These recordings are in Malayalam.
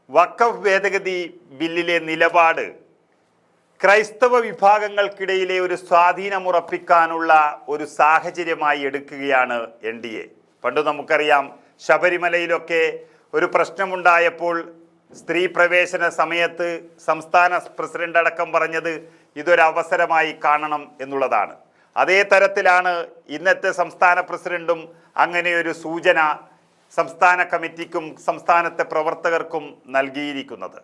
വഖഫ് ഭേദഗതി ബില്ലിലെ നിലപാട് ക്രൈസ്തവ വിഭാഗങ്ങൾക്കിടയിലെ ഒരു സ്വാധീനമുറപ്പിക്കാനുള്ള ഒരു സാഹചര്യമായി എടുക്കുകയാണ് NDA. പണ്ട് നമുക്കറിയാം, ശബരിമലയിലൊക്കെ ഒരു പ്രശ്നമുണ്ടായപ്പോൾ സ്ത്രീ പ്രവേശന സമയത്ത് സംസ്ഥാന പ്രസിഡന്റ് അടക്കം പറഞ്ഞത് ഇതൊരവസരമായി കാണണം എന്നുള്ളതാണ്. അതേ തരത്തിലാണ് ഇന്നത്തെ സംസ്ഥാന പ്രസിഡന്റും അങ്ങനെയൊരു സൂചന സംസ്ഥാന കമ്മിറ്റിക്കും സംസ്ഥാനത്തെ പ്രവർത്തകർക്കും നൽകിയിരിക്കുന്നത്.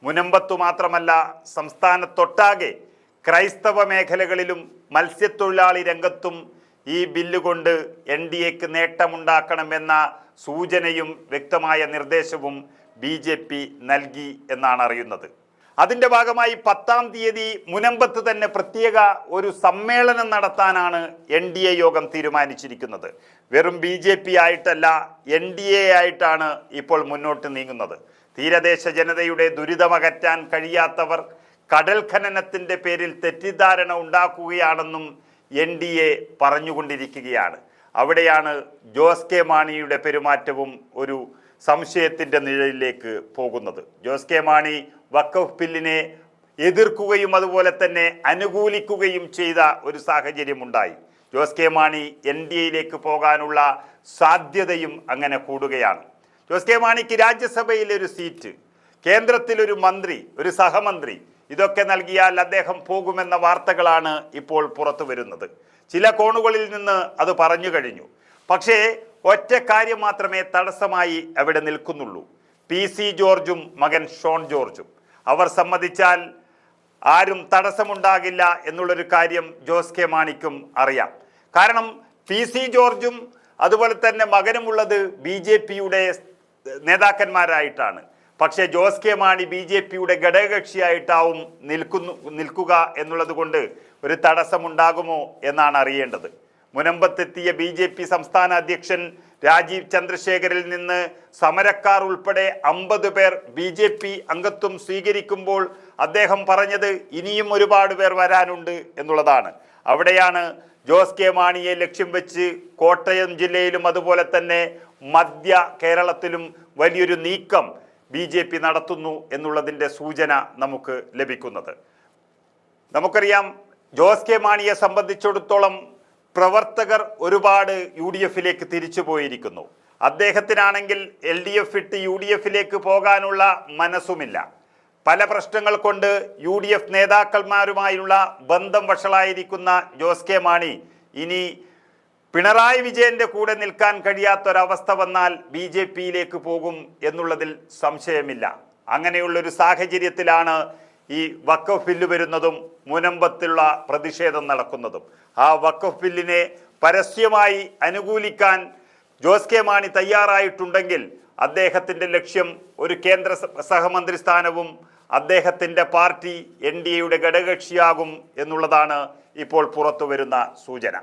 മുനമ്പത്തു മാത്രമല്ല, സംസ്ഥാനത്തൊട്ടാകെ ക്രൈസ്തവ മേഖലകളിലും മത്സ്യത്തൊഴിലാളി രംഗത്തും ഈ ബില്ലുകൊണ്ട് NDAക്ക് നേട്ടമുണ്ടാക്കണമെന്ന സൂചനയും വ്യക്തമായ നിർദ്ദേശവും BJP നൽകി എന്നാണ് അറിയുന്നത്. അതിൻ്റെ ഭാഗമായി 10-ാം തീയതി മുനമ്പത്ത് തന്നെ പ്രത്യേക ഒരു സമ്മേളനം നടത്താനാണ് NDA യോഗം തീരുമാനിച്ചിരിക്കുന്നത്. വെറും BJP ആയിട്ടല്ല, NDA ആയിട്ടാണ് ഇപ്പോൾ മുന്നോട്ട് നീങ്ങുന്നത്. തീരദേശ ജനതയുടെ ദുരിതമകറ്റാൻ കഴിയാത്തവർ കടൽ ഖനനത്തിൻ്റെ പേരിൽ തെറ്റിദ്ധാരണ ഉണ്ടാക്കുകയാണെന്നും NDA പറഞ്ഞുകൊണ്ടിരിക്കുകയാണ്. അവിടെയാണ് ജോസ് കെ മാണിയുടെ പെരുമാറ്റവും ഒരു സംശയത്തിൻ്റെ നിഴലിലേക്ക് പോകുന്നത്. ജോസ് കെ മാണി വഖഫ് ബില്ലിനെ എതിർക്കുകയും അതുപോലെ തന്നെ അനുകൂലിക്കുകയും ചെയ്ത ഒരു സാഹചര്യമുണ്ടായി. ജോസ് കെ മാണി NDAയിലേക്ക് പോകാനുള്ള സാധ്യതയും അങ്ങനെ കൂടുകയാണ്. ജോസ് കെ മാണിക്ക് രാജ്യസഭയിൽ ഒരു സീറ്റ്, കേന്ദ്രത്തിലൊരു മന്ത്രി, ഒരു സഹമന്ത്രി, ഇതൊക്കെ നൽകിയാൽ അദ്ദേഹം പോകുമെന്ന വാർത്തകളാണ് ഇപ്പോൾ പുറത്തു വരുന്നത്. ചില കോണുകളിൽ നിന്ന് അത് പറഞ്ഞു കഴിഞ്ഞു. പക്ഷേ ഒറ്റ കാര്യം മാത്രമേ തടസ്സമായി അവിടെ നിൽക്കുന്നുള്ളൂ. PC ജോർജും മകൻ ഷോൺ ജോർജും. അവർ സമ്മതിച്ചാൽ ആരും തടസ്സമുണ്ടാകില്ല എന്നുള്ളൊരു കാര്യം ജോസ് കെ മാണിക്കും അറിയാം. കാരണം PC ജോർജും അതുപോലെ തന്നെ മകനുമുള്ളത് BJPയുടെ നേതാക്കന്മാരായിട്ടാണ്. പക്ഷേ ജോസ് കെ മാണി BJPയുടെ ഘടകകക്ഷിയായിട്ടാവും നിൽക്കുക എന്നുള്ളത് കൊണ്ട് ഒരു തടസ്സമുണ്ടാകുമോ എന്നാണ് അറിയേണ്ടത്. മുനമ്പത്തെത്തിയ BJP സംസ്ഥാന അധ്യക്ഷൻ രാജീവ് ചന്ദ്രശേഖരിൽ നിന്ന് സമരക്കാർ ഉൾപ്പെടെ 50 പേർ BJP അംഗത്വം സ്വീകരിക്കുമ്പോൾ അദ്ദേഹം പറഞ്ഞത് ഇനിയും ഒരുപാട് പേർ വരാനുണ്ട് എന്നുള്ളതാണ്. അവിടെയാണ് ജോസ് കെ മാണിയെ ലക്ഷ്യം വെച്ച് കോട്ടയം ജില്ലയിലും അതുപോലെ തന്നെ മധ്യ കേരളത്തിലും വലിയൊരു നീക്കം BJP നടത്തുന്നു എന്നുള്ളതിൻ്റെ സൂചന നമുക്ക് ലഭിക്കുന്നത്. നമുക്കറിയാം, ജോസ് കെ മാണിയെ സംബന്ധിച്ചിടത്തോളം പ്രവർത്തകർ ഒരുപാട് UDFിലേക്ക് തിരിച്ചു പോയിരിക്കുന്നു. അദ്ദേഹത്തിനാണെങ്കിൽ LDF ഇട്ട് UDFിലേക്ക് പോകാനുള്ള മനസ്സുമില്ല. പല പ്രശ്നങ്ങൾ കൊണ്ട് UDF നേതാക്കന്മാരുമായുള്ള ബന്ധം വഷളായിരിക്കുന്ന ജോസ് കെ മാണി ഇനി പിണറായി വിജയന്റെ കൂടെ നിൽക്കാൻ കഴിയാത്തൊരവസ്ഥ വന്നാൽ BJPയിലേക്ക് പോകും എന്നുള്ളതിൽ സംശയമില്ല. അങ്ങനെയുള്ളൊരു സാഹചര്യത്തിലാണ് ഈ വഖഫ് ബില്ല് വരുന്നതും മുനമ്പത്തുള്ള പ്രതിഷേധം നടക്കുന്നതും. ആ വഖഫ് ബില്ലിനെ പരസ്യമായി അനുകൂലിക്കാൻ ജോസ് കെ മാണി തയ്യാറായിട്ടുണ്ടെങ്കിൽ അദ്ദേഹത്തിൻ്റെ ലക്ഷ്യം ഒരു കേന്ദ്ര സഹമന്ത്രി സ്ഥാനവും അദ്ദേഹത്തിൻ്റെ പാർട്ടി NDAയുടെ ഘടകകക്ഷിയാകും എന്നുള്ളതാണ് ഇപ്പോൾ പുറത്തു വരുന്ന സൂചന.